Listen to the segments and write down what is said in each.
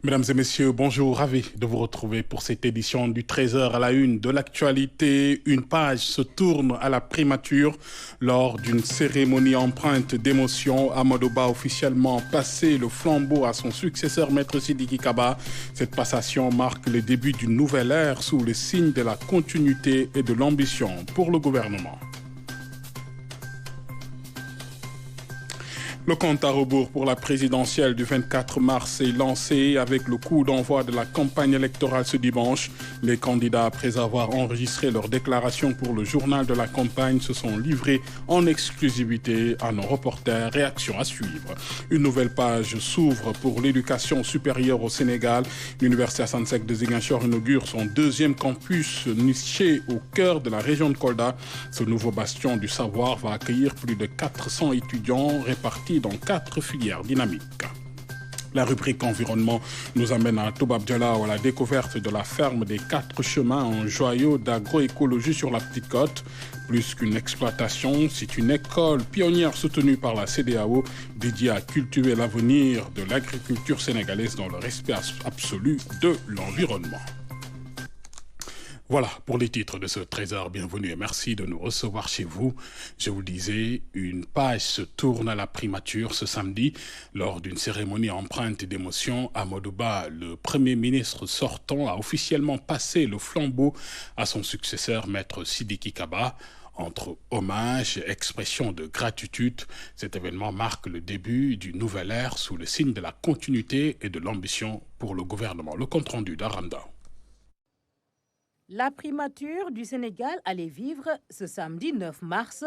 Mesdames et messieurs, bonjour, ravi de vous retrouver pour cette édition du 13h à la une de l'actualité. Une page se tourne à la primature lors d'une cérémonie empreinte d'émotion. Amadou Ba a officiellement passé le flambeau à son successeur, Maître Sidiki Kaba. Cette passation marque le début d'une nouvelle ère sous le signe de la continuité et de l'ambition pour le gouvernement. Le compte à rebours pour la présidentielle du 24 mars est lancé avec le coup d'envoi de la campagne électorale ce dimanche. Les candidats, après avoir enregistré leur déclaration pour le journal de la campagne, se sont livrés en exclusivité à nos reporters. Réaction à suivre. Une nouvelle page s'ouvre pour l'éducation supérieure au Sénégal. L'Université Assane Seck de Ziguinchor inaugure son deuxième campus niché au cœur de la région de Kolda. Ce nouveau bastion du savoir va accueillir plus de 400 étudiants répartis dans 4 filières dynamiques. La rubrique environnement nous amène à Toubab Dialaw à la découverte de la ferme des 4 chemins, un joyau d'agroécologie sur la Petite Côte. Plus qu'une exploitation, c'est une école pionnière soutenue par la CEDEAO dédiée à cultiver l'avenir de l'agriculture sénégalaise dans le respect absolu de l'environnement. Voilà pour les titres de ce trésor. Bienvenue et merci de nous recevoir chez vous. Je vous le disais, une page se tourne à la primature ce samedi lors d'une cérémonie empreinte d'émotion. Amadou Ba, le Premier ministre sortant, a officiellement passé le flambeau à son successeur, Maître Sidiki Kaba. Entre hommage et expression de gratitude, cet événement marque le début d'une nouvelle ère sous le signe de la continuité et de l'ambition pour le gouvernement. Le compte-rendu d'Aranda. La primature du Sénégal allait vivre ce samedi 9 mars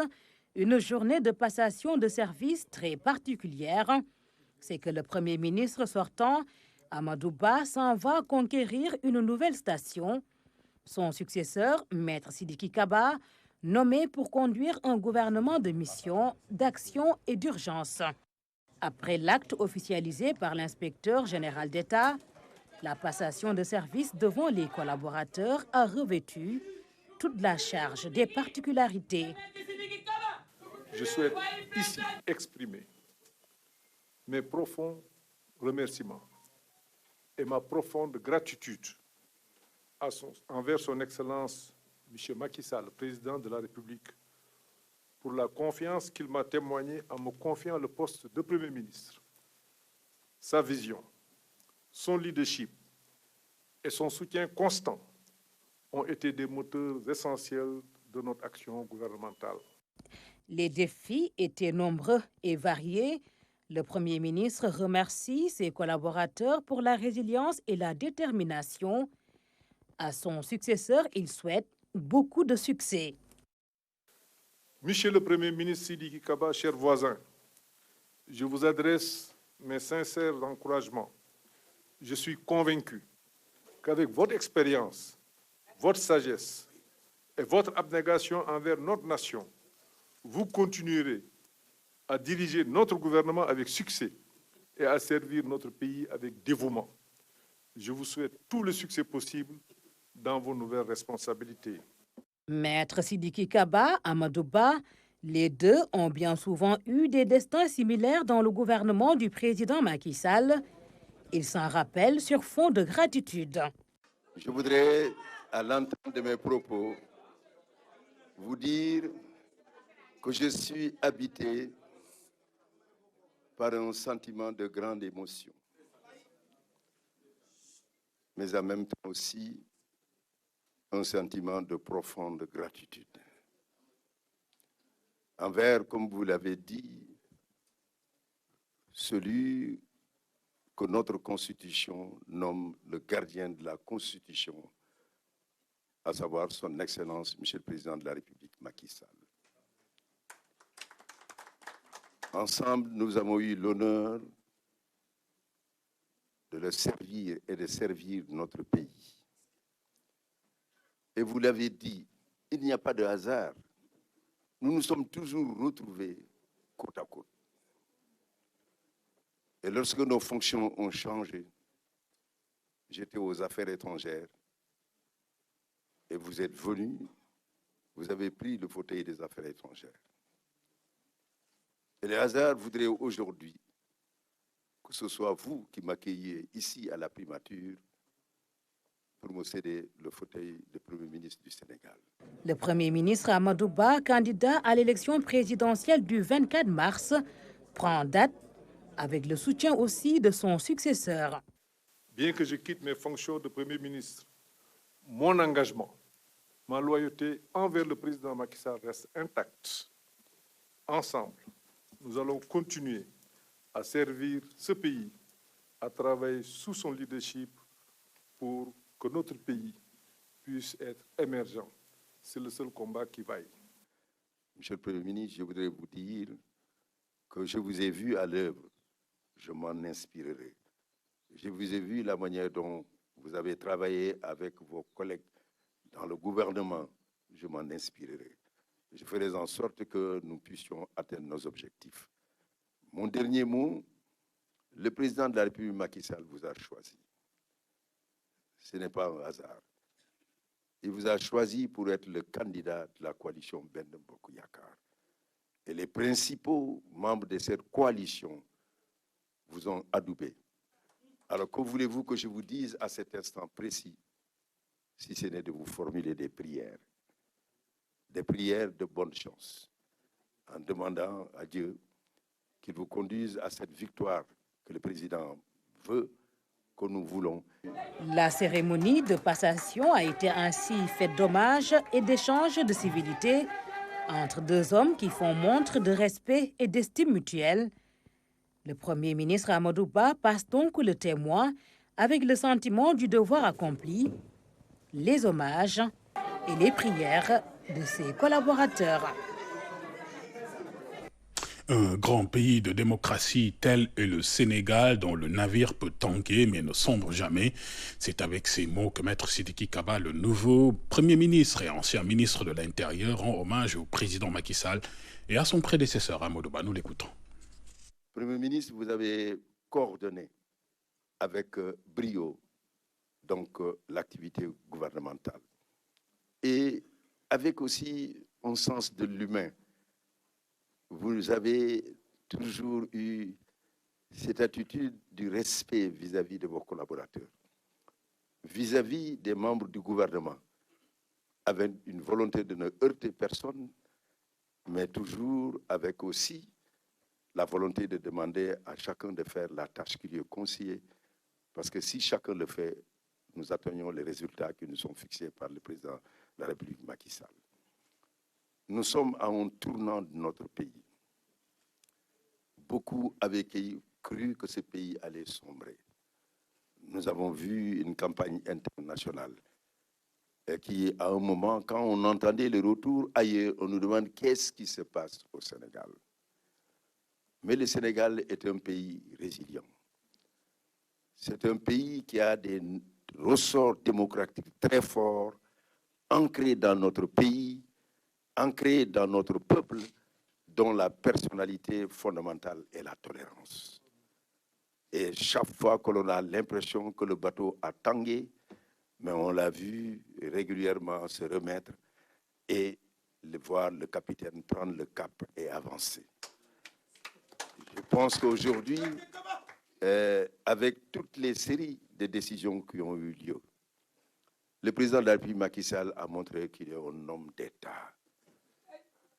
une journée de passation de services très particulière. C'est que le Premier ministre sortant, Amadou Ba, s'en va conquérir une nouvelle station. Son successeur, Maître Sidiki Kaba, nommé pour conduire un gouvernement de mission, d'action et d'urgence. Après l'acte officialisé par l'inspecteur général d'État, la passation de service devant les collaborateurs a revêtu toute la charge des particularités. Je souhaite ici exprimer mes profonds remerciements et ma profonde gratitude envers son Excellence M. Macky Sall, président de la République, pour la confiance qu'il m'a témoignée en me confiant le poste de Premier ministre. Sa vision, son leadership et son soutien constant ont été des moteurs essentiels de notre action gouvernementale. Les défis étaient nombreux et variés. Le Premier ministre remercie ses collaborateurs pour la résilience et la détermination. À son successeur, il souhaite beaucoup de succès. Monsieur le Premier ministre Sidiki Kaba, chers voisins, je vous adresse mes sincères encouragements. Je suis convaincu qu'avec votre expérience, votre sagesse et votre abnégation envers notre nation, vous continuerez à diriger notre gouvernement avec succès et à servir notre pays avec dévouement. Je vous souhaite tout le succès possible dans vos nouvelles responsabilités. Maître Sidiki Kaba, Amadou Ba, les deux ont bien souvent eu des destins similaires dans le gouvernement du président Macky Sall. Ils s'en rappellent sur fond de gratitude. Je voudrais, à l'entente de mes propos, vous dire que je suis habité par un sentiment de grande émotion, mais en même temps aussi un sentiment de profonde gratitude envers, comme vous l'avez dit, celui que notre Constitution nomme le gardien de la Constitution, à savoir son Excellence, Monsieur le Président de la République, Macky Sall. Ensemble, nous avons eu l'honneur de le servir et de servir notre pays. Et vous l'avez dit, il n'y a pas de hasard. Nous nous sommes toujours retrouvés côte à côte. Et lorsque nos fonctions ont changé, j'étais aux affaires étrangères et vous êtes venus, vous avez pris le fauteuil des affaires étrangères. Et le hasard voudrait aujourd'hui que ce soit vous qui m'accueillez ici à la primature pour me céder le fauteuil de Premier ministre du Sénégal. Le Premier ministre Amadou Ba, candidat à l'élection présidentielle du 24 mars, prend date avec le soutien aussi de son successeur. Bien que je quitte mes fonctions de Premier ministre, mon engagement, ma loyauté envers le président Macky Sall reste intacte. Ensemble, nous allons continuer à servir ce pays, à travailler sous son leadership pour que notre pays puisse être émergent. C'est le seul combat qui vaille. Monsieur le Premier ministre, je voudrais vous dire que je vous ai vu à l'œuvre. Je m'en inspirerai. Je vous ai vu la manière dont vous avez travaillé avec vos collègues dans le gouvernement. Je m'en inspirerai. Je ferai en sorte que nous puissions atteindre nos objectifs. Mon dernier mot, le président de la République Macky Sall vous a choisi. Ce n'est pas un hasard. Il vous a choisi pour être le candidat de la coalition Benno Bokk Yakaar. Et les principaux membres de cette coalition vous ont adoubé. Alors que voulez-vous que je vous dise à cet instant précis, si ce n'est de vous formuler des prières de bonne chance, en demandant à Dieu qu'il vous conduise à cette victoire que le président veut, que nous voulons. La cérémonie de passation a été ainsi faite d'hommage et d'échange de civilité entre deux hommes qui font montre de respect et d'estime mutuelle. Le Premier ministre Amadou Ba passe donc le témoin avec le sentiment du devoir accompli, les hommages et les prières de ses collaborateurs. Un grand pays de démocratie tel est le Sénégal, dont le navire peut tanguer mais ne sombre jamais. C'est avec ces mots que Maître Sidiki Kaba, le nouveau Premier ministre et ancien ministre de l'Intérieur, rend hommage au président Macky Sall et à son prédécesseur Amadou Ba. Nous l'écoutons. Premier ministre, vous avez coordonné avec brio l'activité gouvernementale et avec aussi un sens de l'humain. Vous avez toujours eu cette attitude du respect vis-à-vis de vos collaborateurs, vis-à-vis des membres du gouvernement, avec une volonté de ne heurter personne, mais toujours avec aussi la volonté de demander à chacun de faire la tâche qui lui est conseillée, parce que si chacun le fait, nous atteignons les résultats qui nous sont fixés par le président de la République Macky Sall. Nous sommes à un tournant de notre pays. Beaucoup avaient cru que ce pays allait sombrer. Nous avons vu une campagne internationale qui, à un moment, quand on entendait le retour ailleurs, on nous demande qu'est-ce qui se passe au Sénégal. Mais le Sénégal est un pays résilient. C'est un pays qui a des ressorts démocratiques très forts, ancrés dans notre pays, ancrés dans notre peuple, dont la personnalité fondamentale est la tolérance. Et chaque fois que l'on a l'impression que le bateau a tangué, mais on l'a vu régulièrement se remettre et voir le capitaine prendre le cap et avancer. Je pense qu'aujourd'hui, avec toutes les séries de décisions qui ont eu lieu, le président de la République Macky Sall a montré qu'il est un homme d'État.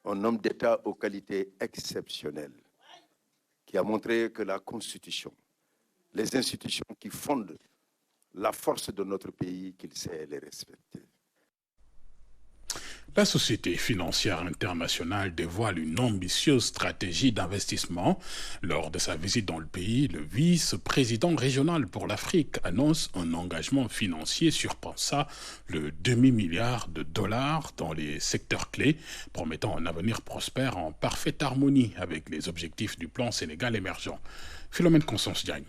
Un homme d'État aux qualités exceptionnelles, qui a montré que la Constitution, les institutions qui fondent la force de notre pays, qu'il sait les respecter. La Société financière internationale dévoile une ambitieuse stratégie d'investissement. Lors de sa visite dans le pays, le vice-président régional pour l'Afrique annonce un engagement financier surpassant le demi-milliard de dollars dans les secteurs clés, promettant un avenir prospère en parfaite harmonie avec les objectifs du plan Sénégal émergent. Philomène Constance Diagne.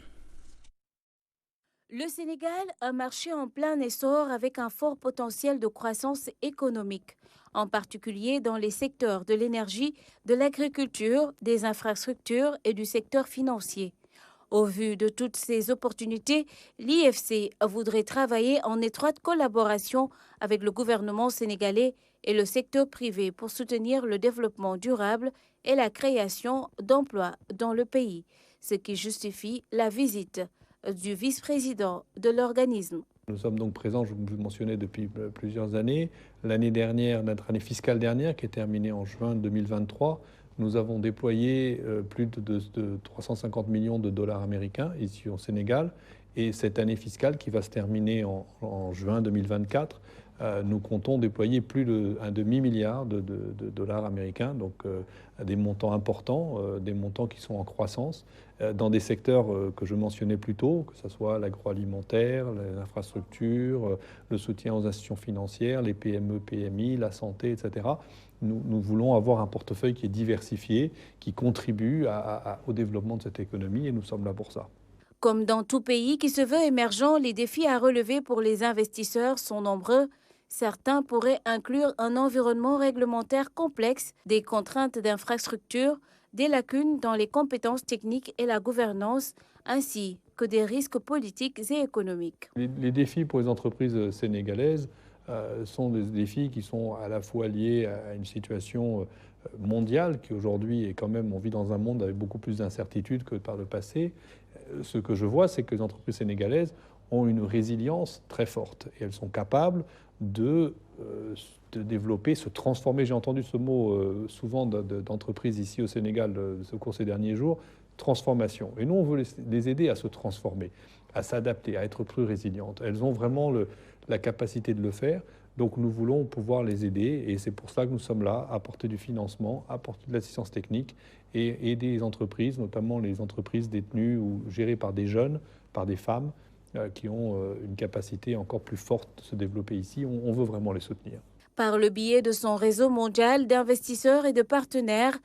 Le Sénégal, un marché en plein essor avec un fort potentiel de croissance économique, en particulier dans les secteurs de l'énergie, de l'agriculture, des infrastructures et du secteur financier. Au vu de toutes ces opportunités, l'IFC voudrait travailler en étroite collaboration avec le gouvernement sénégalais et le secteur privé pour soutenir le développement durable et la création d'emplois dans le pays, ce qui justifie la visite du vice-président de l'organisme. Nous sommes donc présents, je vous le mentionnais, depuis plusieurs années. L'année dernière, notre année fiscale dernière, qui est terminée en juin 2023, nous avons déployé plus de 350 millions de dollars américains ici au Sénégal. Et cette année fiscale qui va se terminer en juin 2024, nous comptons déployer plus d'un demi-milliard de dollars américains, donc des montants importants, des montants qui sont en croissance, dans des secteurs que je mentionnais plus tôt, que ce soit l'agroalimentaire, les infrastructures, le soutien aux institutions financières, les PME, PMI, la santé, etc. Nous voulons avoir un portefeuille qui est diversifié, qui contribue au développement de cette économie, et nous sommes là pour ça. Comme dans tout pays qui se veut émergent, les défis à relever pour les investisseurs sont nombreux. Certains pourraient inclure un environnement réglementaire complexe, des contraintes d'infrastructure, des lacunes dans les compétences techniques et la gouvernance, ainsi que des risques politiques et économiques. Les défis pour les entreprises sénégalaises sont des défis qui sont à la fois liés à une situation mondiale qui aujourd'hui est quand même, on vit dans un monde avec beaucoup plus d'incertitudes que par le passé. Ce que je vois, c'est que les entreprises sénégalaises ont une résilience très forte et elles sont capables de développer, se transformer. J'ai entendu ce mot souvent d'entreprises ici au Sénégal au cours ces derniers jours, transformation. Et nous, on veut les aider à se transformer, à s'adapter, à être plus résilientes. Elles ont vraiment la capacité de le faire. Donc nous voulons pouvoir les aider et c'est pour ça que nous sommes là, à apporter du financement, à apporter de l'assistance technique et aider les entreprises, notamment les entreprises détenues ou gérées par des jeunes, par des femmes qui ont une capacité encore plus forte de se développer ici. On veut vraiment les soutenir. Par le biais de son réseau mondial d'investisseurs et de partenaires,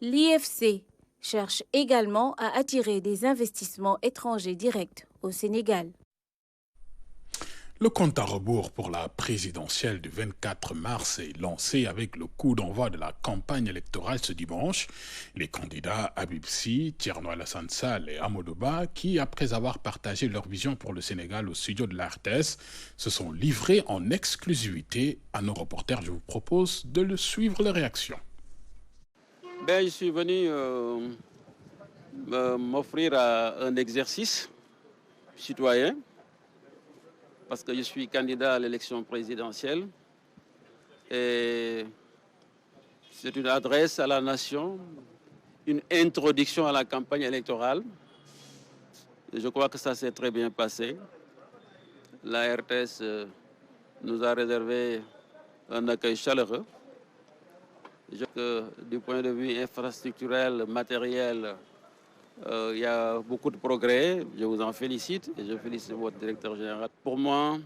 l'IFC cherche également à attirer des investissements étrangers directs au Sénégal. Le compte à rebours pour la présidentielle du 24 mars est lancé avec le coup d'envoi de la campagne électorale ce dimanche. Les candidats Habib Sy, Thierno Alassane Sall et Amadou Ba, qui, après avoir partagé leur vision pour le Sénégal au studio de la RTS, se sont livrés en exclusivité à nos reporters. Je vous propose de suivre les réactions. Je suis venu m'offrir un exercice citoyen, parce que je suis candidat à l'élection présidentielle et c'est une adresse à la nation, une introduction à la campagne électorale. Je crois que ça s'est très bien passé. La RTS nous a réservé un accueil chaleureux. Du point de vue infrastructurel, matériel, il y a beaucoup de progrès, je vous en félicite et je félicite votre directeur général. Pour moi,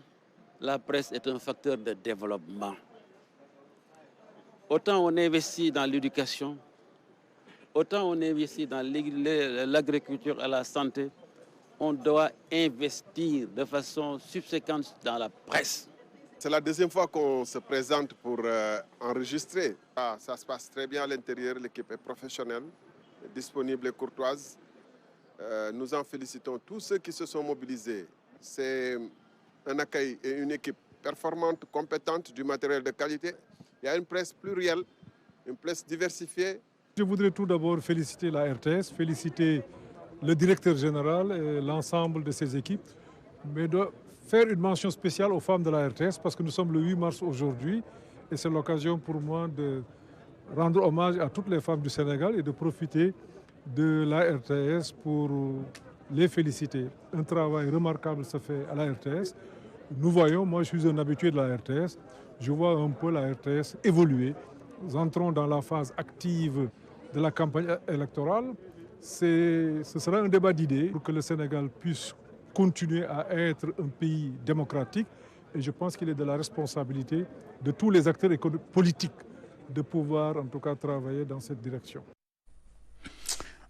la presse est un facteur de développement. Autant on investit dans l'éducation, autant on investit dans l'agriculture et la santé, on doit investir de façon subséquente dans la presse. C'est la deuxième fois qu'on se présente pour enregistrer. Ça se passe très bien à l'intérieur, l'équipe est professionnelle, disponible et courtoise. Nous en félicitons tous ceux qui se sont mobilisés. C'est un accueil et une équipe performante, compétente, du matériel de qualité. Il y a une presse plurielle, une presse diversifiée. Je voudrais tout d'abord féliciter la RTS, féliciter le directeur général et l'ensemble de ses équipes, mais de faire une mention spéciale aux femmes de la RTS parce que nous sommes le 8 mars aujourd'hui et c'est l'occasion pour moi de rendre hommage à toutes les femmes du Sénégal et de profiter de la RTS pour les féliciter. Un travail remarquable se fait à la RTS. Nous voyons, moi je suis un habitué de la RTS, je vois un peu la RTS évoluer. Nous entrons dans la phase active de la campagne électorale. Ce sera un débat d'idées pour que le Sénégal puisse continuer à être un pays démocratique. Et je pense qu'il est de la responsabilité de tous les acteurs politiques de pouvoir en tout cas travailler dans cette direction.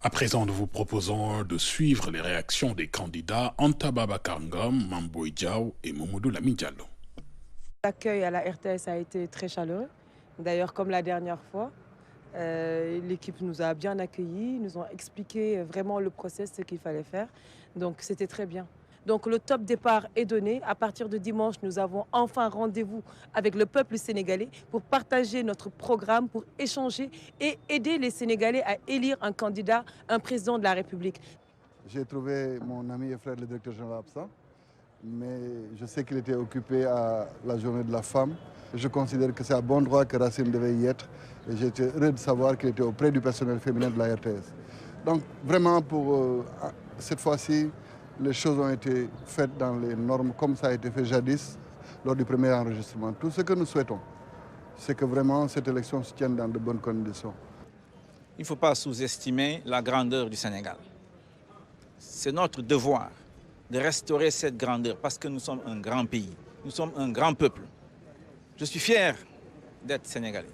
À présent, nous vous proposons de suivre les réactions des candidats Anta Babacar Ngom, Mamboy Diaw et Mamadou Lamine Diallo. L'accueil à la RTS a été très chaleureux. D'ailleurs, comme la dernière fois, l'équipe nous a bien accueillis, nous ont expliqué vraiment le process, ce qu'il fallait faire. Donc c'était très bien. Donc le top départ est donné. À partir de dimanche, nous avons enfin rendez-vous avec le peuple sénégalais pour partager notre programme, pour échanger et aider les Sénégalais à élire un candidat, un président de la République. J'ai trouvé mon ami et frère le directeur général absent, mais je sais qu'il était occupé à la journée de la femme. Je considère que c'est à bon droit que Racine devait y être et j'étais heureux de savoir qu'il était auprès du personnel féminin de la RTS. Donc vraiment pour cette fois-ci, les choses ont été faites dans les normes comme ça a été fait jadis lors du premier enregistrement. Tout ce que nous souhaitons, c'est que vraiment cette élection se tienne dans de bonnes conditions. Il ne faut pas sous-estimer la grandeur du Sénégal. C'est notre devoir de restaurer cette grandeur parce que nous sommes un grand pays, nous sommes un grand peuple. Je suis fier d'être sénégalais.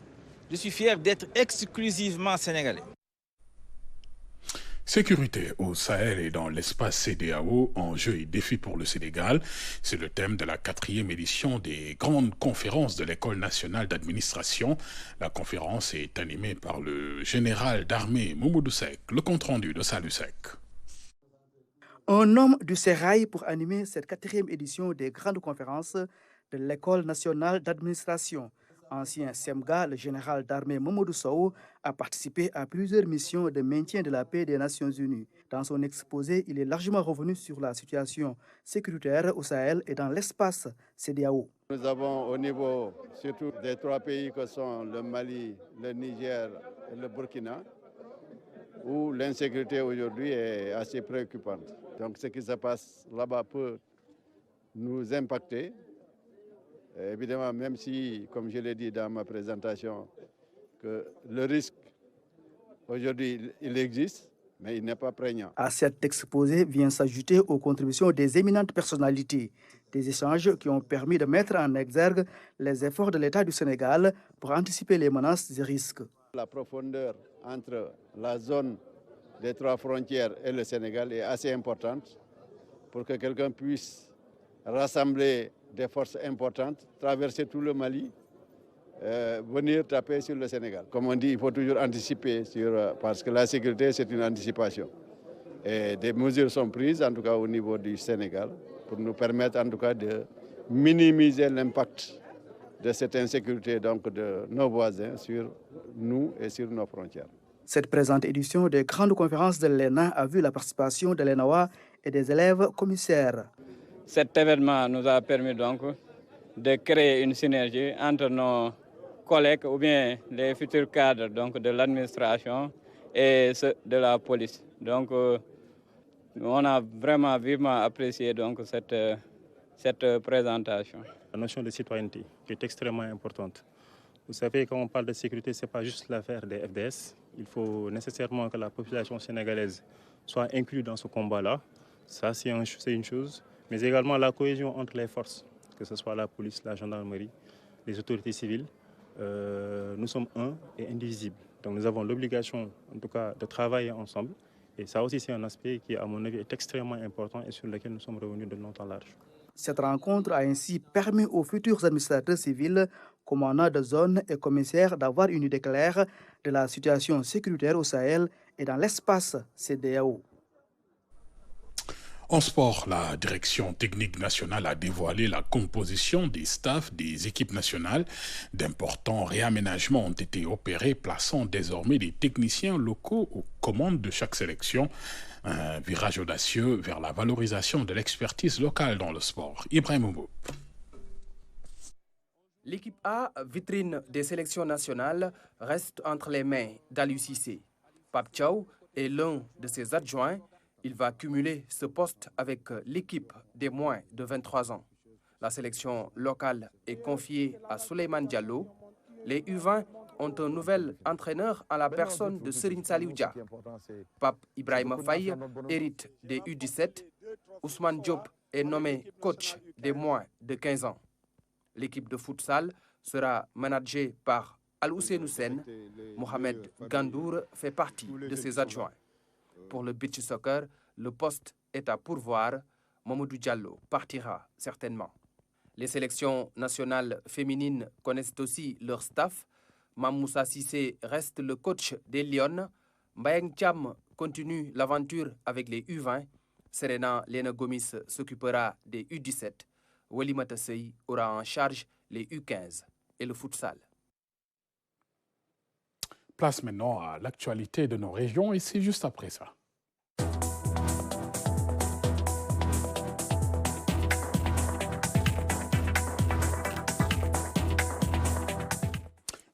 Je suis fier d'être exclusivement sénégalais. Sécurité au Sahel et dans l'espace CEDEAO, enjeux et défis pour le Sénégal. C'est le thème de la 4e édition des grandes conférences de l'École nationale d'administration. La conférence est animée par le général d'armée Mamadou Seck. Le compte-rendu de Salou Seck. Un homme du sérail pour animer cette 4e édition des grandes conférences de l'École nationale d'administration. Ancien SEMGA, le général d'armée Mamadou Sow a participé à plusieurs missions de maintien de la paix des Nations Unies. Dans son exposé, il est largement revenu sur la situation sécuritaire au Sahel et dans l'espace CEDEAO. Nous avons au niveau surtout des 3 pays que sont le Mali, le Niger et le Burkina, où l'insécurité aujourd'hui est assez préoccupante. Donc ce qui se passe là-bas peut nous impacter. Évidemment, même si, comme je l'ai dit dans ma présentation, que le risque, aujourd'hui, il existe, mais il n'est pas prégnant. À cet exposé vient s'ajouter aux contributions des éminentes personnalités, des échanges qui ont permis de mettre en exergue les efforts de l'État du Sénégal pour anticiper les menaces et risques. La profondeur entre la zone des 3 frontières et le Sénégal est assez importante pour que quelqu'un puisse rassembler des forces importantes, traverser tout le Mali, venir taper sur le Sénégal. Comme on dit, il faut toujours anticiper, parce que la sécurité, c'est une anticipation. Et des mesures sont prises, en tout cas au niveau du Sénégal, pour nous permettre en tout cas de minimiser l'impact de cette insécurité donc, de nos voisins sur nous et sur nos frontières. Cette présente édition des grandes conférences de l'ENA a vu la participation de l'ENAWA et des élèves commissaires. Cet événement nous a permis donc de créer une synergie entre nos collègues ou bien les futurs cadres donc, de l'administration et ceux de la police. Donc on a vraiment vivement apprécié donc, cette présentation. La notion de citoyenneté qui est extrêmement importante. Vous savez, quand on parle de sécurité, ce n'est pas juste l'affaire des FDS. Il faut nécessairement que la population sénégalaise soit inclue dans ce combat-là. Ça, c'est une chose. Mais également la cohésion entre les forces, que ce soit la police, la gendarmerie, les autorités civiles. Nous sommes un et indivisibles. Donc nous avons l'obligation, en tout cas, de travailler ensemble. Et ça aussi, c'est un aspect qui, à mon avis, est extrêmement important et sur lequel nous sommes revenus de longtemps large. Cette rencontre a ainsi permis aux futurs administrateurs civils, commandants de zone et commissaires d'avoir une idée claire de la situation sécuritaire au Sahel et dans l'espace CEDEAO. En sport, la direction technique nationale a dévoilé la composition des staffs des équipes nationales. D'importants réaménagements ont été opérés, plaçant désormais les techniciens locaux aux commandes de chaque sélection. Un virage audacieux vers la valorisation de l'expertise locale dans le sport. Ibrahim Mboup. L'équipe A, vitrine des sélections nationales, reste entre les mains d'Aliou Cissé. Pape Thiaw est l'un de ses adjoints. Il va cumuler ce poste avec l'équipe des moins de 23 ans. La sélection locale est confiée à Souleymane Diallo. Les U20 ont un nouvel entraîneur en la personne de Serigne Saliou Dia. Pape Ibrahima Faye hérite des U17. Ousmane Diop est nommé coach des moins de 15 ans. L'équipe de futsal sera managée par Al-Ousseynou Sène. Mohamed Gandour fait partie de ses adjoints. Pour le beach soccer, le poste est à pourvoir. Mamadou Diallo partira certainement. Les sélections nationales féminines connaissent aussi leur staff. Mamoussa Cissé reste le coach des Lions. Mbayang Thiam continue l'aventure avec les U20. Serena Lena Gomis s'occupera des U17. Walimata Sey aura en charge les U15 et le futsal. Place maintenant à l'actualité de nos régions et c'est juste après ça.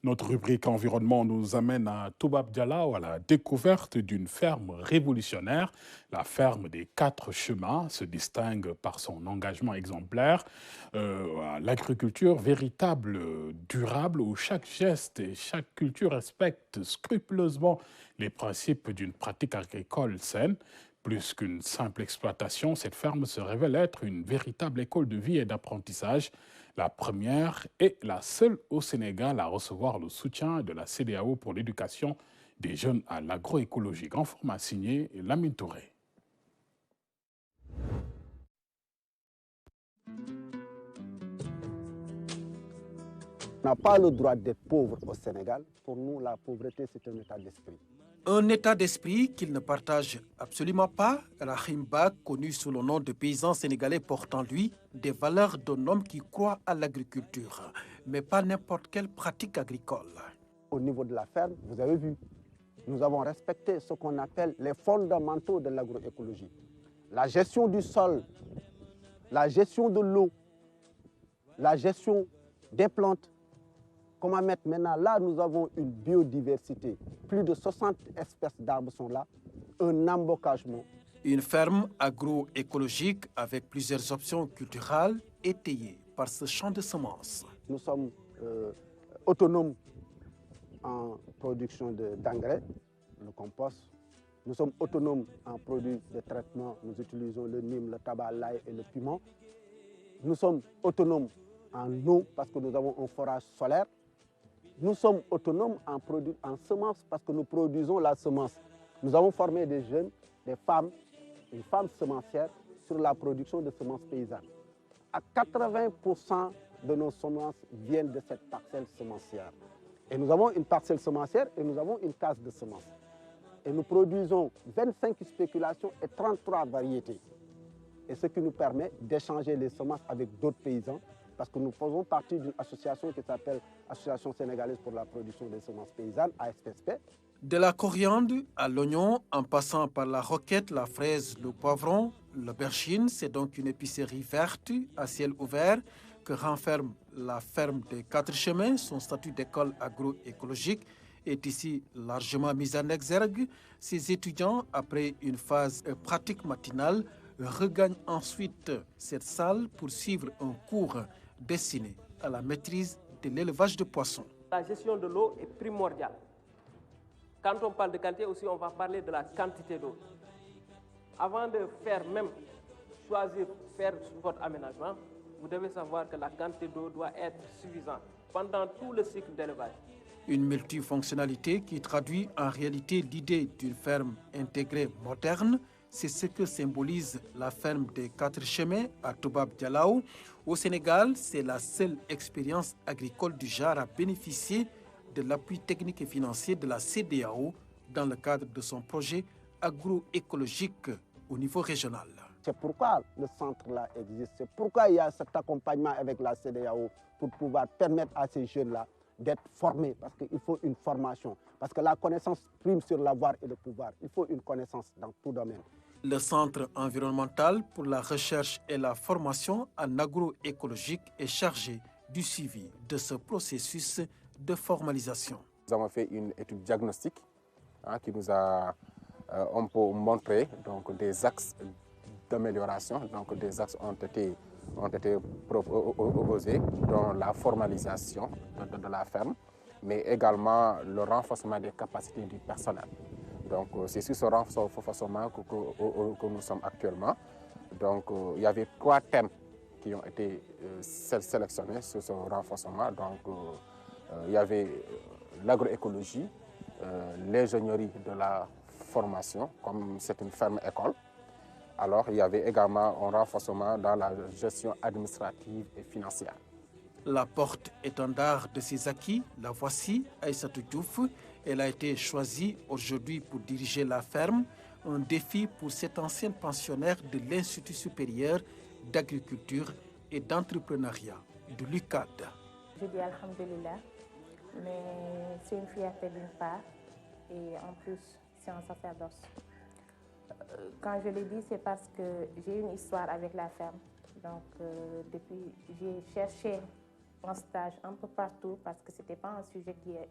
Notre rubrique environnement nous amène à Toubab Dialaw à la découverte d'une ferme révolutionnaire. La ferme des 4 chemins se distingue par son engagement exemplaire à l'agriculture véritable, durable, où chaque geste et chaque culture respecte scrupuleusement les principes d'une pratique agricole saine. Plus qu'une simple exploitation, cette ferme se révèle être une véritable école de vie et d'apprentissage. La première et la seule au Sénégal à recevoir le soutien de la CEDEAO pour l'éducation des jeunes à l'agroécologie. Grand format signé Lamine Touré. On n'a pas le droit d'être pauvre au Sénégal. Pour nous, la pauvreté, c'est un état d'esprit. Un état d'esprit qu'il ne partage absolument pas. Rahim Ba, connu sous le nom de paysan sénégalais, porte en lui des valeurs d'un homme qui croit à l'agriculture, mais pas n'importe quelle pratique agricole. Au niveau de la ferme, vous avez vu, nous avons respecté ce qu'on appelle les fondamentaux de l'agroécologie. La gestion du sol, la gestion de l'eau, la gestion des plantes. Comment mettre maintenant, là nous avons une biodiversité, plus de 60 espèces d'arbres sont là, un embocagement. Une ferme agroécologique avec plusieurs options culturelles étayées par ce champ de semences. Nous sommes autonomes en production d'engrais, le compost. Nous sommes autonomes en produits de traitement, nous utilisons le nîmes, le tabac, l'ail et le piment. Nous sommes autonomes en eau parce que nous avons un forage solaire. Nous sommes autonomes en semences parce que nous produisons la semence. Nous avons formé des jeunes, des femmes, une femme semencière sur la production de semences paysannes. À 80% de nos semences viennent de cette parcelle semencière. Et nous avons une parcelle semencière et nous avons une case de semences. Et nous produisons 25 spéculations et 33 variétés. Et ce qui nous permet d'échanger les semences avec d'autres paysans parce que nous faisons partie d'une association qui s'appelle Association sénégalaise pour la production des semences paysannes, ASPSP. De la coriandre à l'oignon, en passant par la roquette, la fraise, le poivron, l'aubergine, c'est donc une épicerie verte à ciel ouvert que renferme la ferme des 4 chemins. Son statut d'école agroécologique est ici largement mis en exergue. Ces étudiants, après une phase pratique matinale, regagnent ensuite cette salle pour suivre un cours destiné à la maîtrise de l'élevage de poissons. La gestion de l'eau est primordiale. Quand on parle de qualité aussi, on va parler de la quantité d'eau. Avant de choisir faire votre aménagement, vous devez savoir que la quantité d'eau doit être suffisante pendant tout le cycle d'élevage. Une multifonctionnalité qui traduit en réalité l'idée d'une ferme intégrée moderne. C'est ce que symbolise la ferme des 4 chemins à Toubab Dialaw. Au Sénégal, c'est la seule expérience agricole du genre à bénéficier de l'appui technique et financier de la CEDEAO dans le cadre de son projet agroécologique au niveau régional. C'est pourquoi le centre-là existe, c'est pourquoi il y a cet accompagnement avec la CEDEAO pour pouvoir permettre à ces jeunes-là d'être formés, parce qu'il faut une formation, parce que la connaissance prime sur l'avoir et le pouvoir. Il faut une connaissance dans tout domaine. Le Centre environnemental pour la recherche et la formation en agroécologique est chargé du suivi de ce processus de formalisation. Nous avons fait une étude diagnostique qui nous a on peut montrer donc, des axes d'amélioration. Donc des axes ont été proposés, dont la formalisation de la ferme, mais également le renforcement des capacités du personnel. Donc c'est sur ce renforcement que nous sommes actuellement. Donc il y avait 3 thèmes qui ont été sélectionnés sur ce renforcement. Donc il y avait l'agroécologie, l'ingénierie de la formation, comme c'est une ferme-école. Alors il y avait également un renforcement dans la gestion administrative et financière. La porte-étendard de ces acquis, la voici, Aïssatou Diouf. Elle a été choisie aujourd'hui pour diriger la ferme, un défi pour cet ancien pensionnaire de l'Institut supérieur d'agriculture et d'entrepreneuriat de l'UCAD. Je dis alhamdulillah, mais c'est une fierté d'une part et en plus c'est un sacerdoce. Quand je le dis, c'est parce que j'ai une histoire avec la ferme. Donc depuis, j'ai cherché un stage un peu partout parce que ce n'était pas un sujet qui est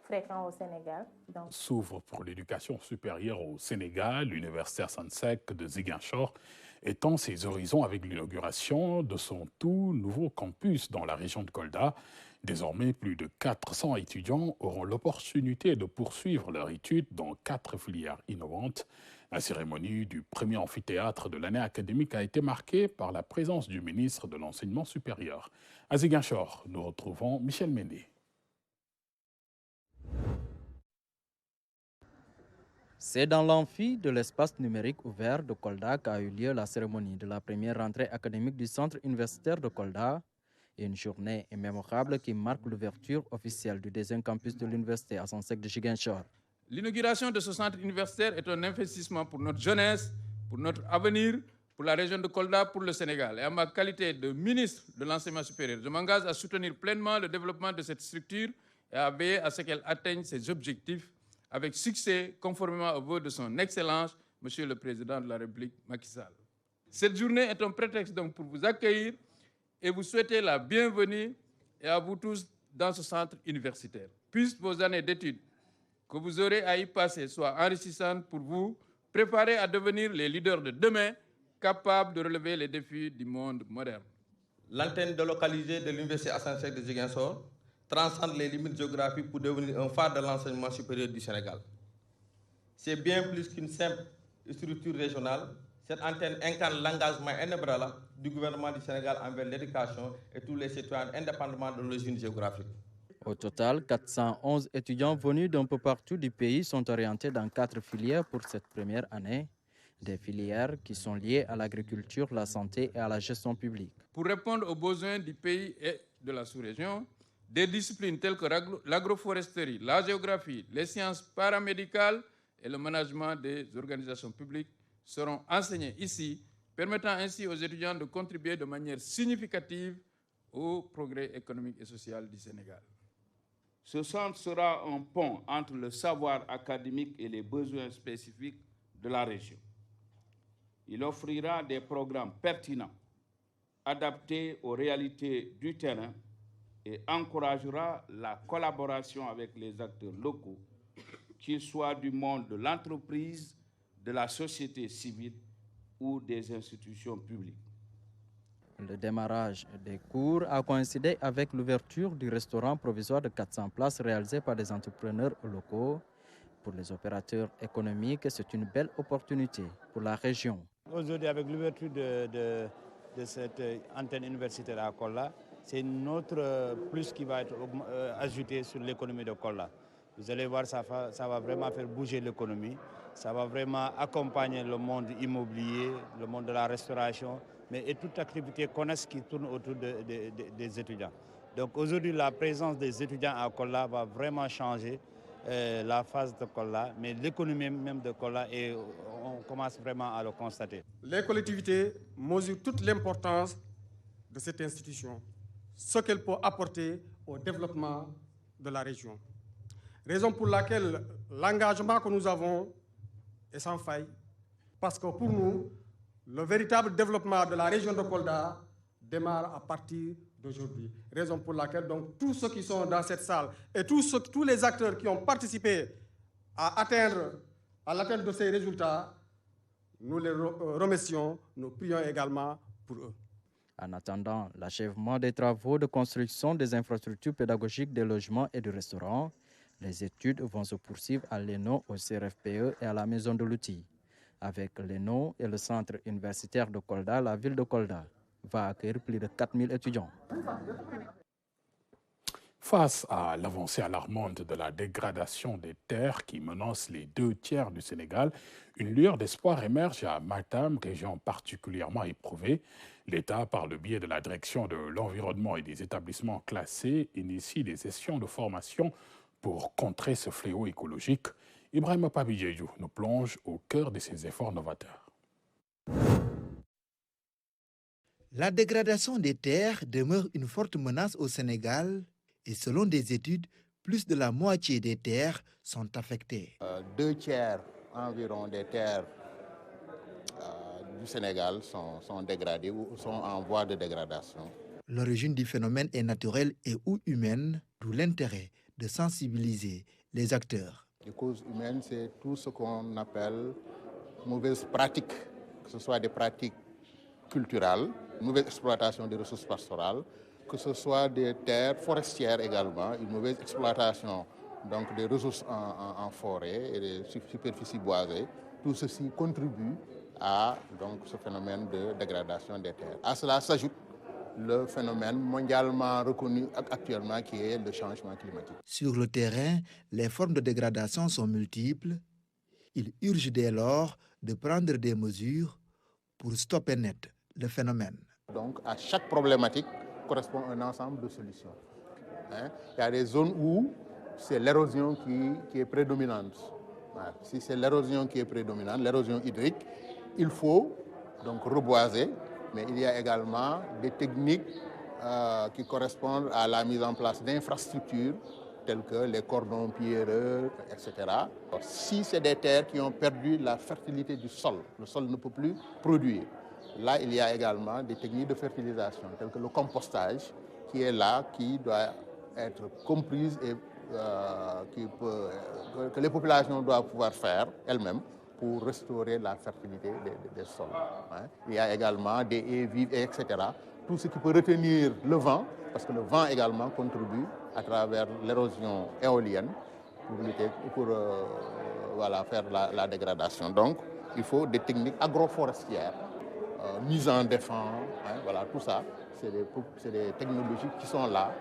fréquent au Sénégal. S'ouvre pour l'éducation supérieure au Sénégal, l'Université Assane Seck de Ziguinchor étend ses horizons avec l'inauguration de son tout nouveau campus dans la région de Kolda. Désormais, plus de 400 étudiants auront l'opportunité de poursuivre leur études dans 4 filières innovantes. La cérémonie du premier amphithéâtre de l'année académique a été marquée par la présence du ministre de l'Enseignement supérieur. À Ziguinchor, nous retrouvons Michel Méné. C'est dans l'amphi de l'espace numérique ouvert de Kolda qu'a eu lieu la cérémonie de la première rentrée académique du centre universitaire de Kolda. Une journée mémorable qui marque l'ouverture officielle du deuxième campus de l'université Assane Seck de Ziguinchor. L'inauguration de ce centre universitaire est un investissement pour notre jeunesse, pour notre avenir, pour la région de Kolda, pour le Sénégal. Et en ma qualité de ministre de l'Enseignement supérieur, je m'engage à soutenir pleinement le développement de cette structure et à veiller à ce qu'elle atteigne ses objectifs avec succès, conformément aux vœux de son Excellence, Monsieur le Président de la République, Macky Sall. Cette journée est un prétexte donc pour vous accueillir et vous souhaiter la bienvenue et à vous tous dans ce centre universitaire. Puissent vos années d'études que vous aurez à y passer soient enrichissantes pour vous, préparer à devenir les leaders de demain, capables de relever les défis du monde moderne. L'antenne délocalisée de l'Université Assane Seck de Ziguinchor transcende les limites géographiques pour devenir un phare de l'enseignement supérieur du Sénégal. C'est bien plus qu'une simple structure régionale. Cette antenne incarne l'engagement inébranlable du gouvernement du Sénégal envers l'éducation et tous les citoyens indépendamment de l'origine géographique. Au total, 411 étudiants venus d'un peu partout du pays sont orientés dans 4 filières pour cette première année. Des filières qui sont liées à l'agriculture, la santé et à la gestion publique. Pour répondre aux besoins du pays et de la sous-région, des disciplines telles que l'agroforesterie, la géographie, les sciences paramédicales et le management des organisations publiques seront enseignés ici, permettant ainsi aux étudiants de contribuer de manière significative au progrès économique et social du Sénégal. Ce centre sera un pont entre le savoir académique et les besoins spécifiques de la région. Il offrira des programmes pertinents, adaptés aux réalités du terrain et encouragera la collaboration avec les acteurs locaux, qu'ils soient du monde de l'entreprise, de la société civile ou des institutions publiques. Le démarrage des cours a coïncidé avec l'ouverture du restaurant provisoire de 400 places réalisé par des entrepreneurs locaux. Pour les opérateurs économiques, c'est une belle opportunité pour la région. Aujourd'hui, avec l'ouverture de cette antenne universitaire à Kolda, c'est une autre plus qui va être ajouté sur l'économie de Kolda. Vous allez voir, ça va vraiment faire bouger l'économie, ça va vraiment accompagner le monde immobilier, le monde de la restauration, mais et toute activité connexe qui tourne autour des étudiants. Donc aujourd'hui, la présence des étudiants à Kolda va vraiment changer la phase de Kolda, mais l'économie même de Kolda, et on commence vraiment à le constater. Les collectivités mesurent toute l'importance de cette institution, ce qu'elle peut apporter au développement de la région. Raison pour laquelle l'engagement que nous avons est sans faille, parce que pour nous, le véritable développement de la région de Kolda démarre à partir d'aujourd'hui. Raison pour laquelle donc tous ceux qui sont dans cette salle et tous les acteurs qui ont participé à l'atteinte de ces résultats, nous les remercions, nous prions également pour eux. En attendant l'achèvement des travaux de construction des infrastructures pédagogiques, des logements et du restaurant, les études vont se poursuivre à l'ENO, au CRFPE et à la Maison de l'Outil. Avec l'ENO et le centre universitaire de Kolda, la ville de Kolda va accueillir plus de 4000 étudiants. Face à l'avancée alarmante de la dégradation des terres qui menace les 2/3 du Sénégal, une lueur d'espoir émerge à Matam, région particulièrement éprouvée. L'État, par le biais de la direction de l'environnement et des établissements classés, initie des sessions de formation pour contrer ce fléau écologique. Ibrahima Pabidjejou nous plonge au cœur de ces efforts novateurs. La dégradation des terres demeure une forte menace au Sénégal et selon des études, plus de la moitié des terres sont affectées. 2 tiers environ des terres du Sénégal sont dégradées ou sont en voie de dégradation. L'origine du phénomène est naturelle et ou humaine, d'où l'intérêt de sensibiliser les acteurs. Les causes humaines, c'est tout ce qu'on appelle mauvaises pratiques, que ce soit des pratiques culturelles, mauvaise exploitation des ressources pastorales, que ce soit des terres forestières également, une mauvaise exploitation donc des ressources en forêt et des superficies boisées. Tout ceci contribue à donc, ce phénomène de dégradation des terres. À cela s'ajoute le phénomène mondialement reconnu actuellement qui est le changement climatique. Sur le terrain, les formes de dégradation sont multiples. Il urge dès lors de prendre des mesures pour stopper net le phénomène. Donc à chaque problématique correspond un ensemble de solutions. Il y a des zones où c'est l'érosion qui est prédominante. Si c'est l'érosion qui est prédominante, l'érosion hydrique, il faut donc reboiser, mais il y a également des techniques qui correspondent à la mise en place d'infrastructures telles que les cordons pierreux, etc. Si c'est des terres qui ont perdu la fertilité du sol, le sol ne peut plus produire. Là, il y a également des techniques de fertilisation telles que le compostage qui est là, qui doit être comprise et que les populations doivent pouvoir faire elles-mêmes pour restaurer la fertilité des sols. Il y a également des haies vives, etc. Tout ce qui peut retenir le vent, parce que le vent également contribue à travers l'érosion éolienne pour faire la dégradation. Donc, il faut des techniques agroforestières, mise en défense, voilà, tout ça, c'est des technologies qui sont là,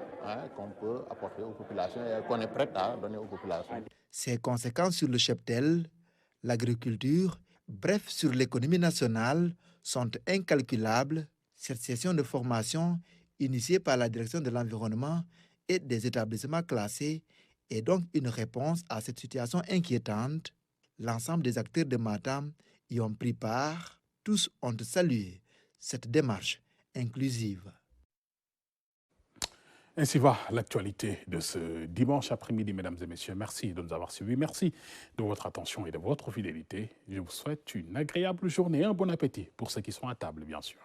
qu'on peut apporter aux populations et qu'on est prêt à donner aux populations. Ses conséquences sur le cheptel, l'agriculture, bref, sur l'économie nationale, sont incalculables. Cette session de formation, initiée par la direction de l'environnement et des établissements classés, est donc une réponse à cette situation inquiétante. L'ensemble des acteurs de Matam y ont pris part. Tous ont salué cette démarche inclusive. Ainsi va l'actualité de ce dimanche après-midi, mesdames et messieurs. Merci de nous avoir suivis. Merci de votre attention et de votre fidélité. Je vous souhaite une agréable journée et un bon appétit pour ceux qui sont à table, bien sûr.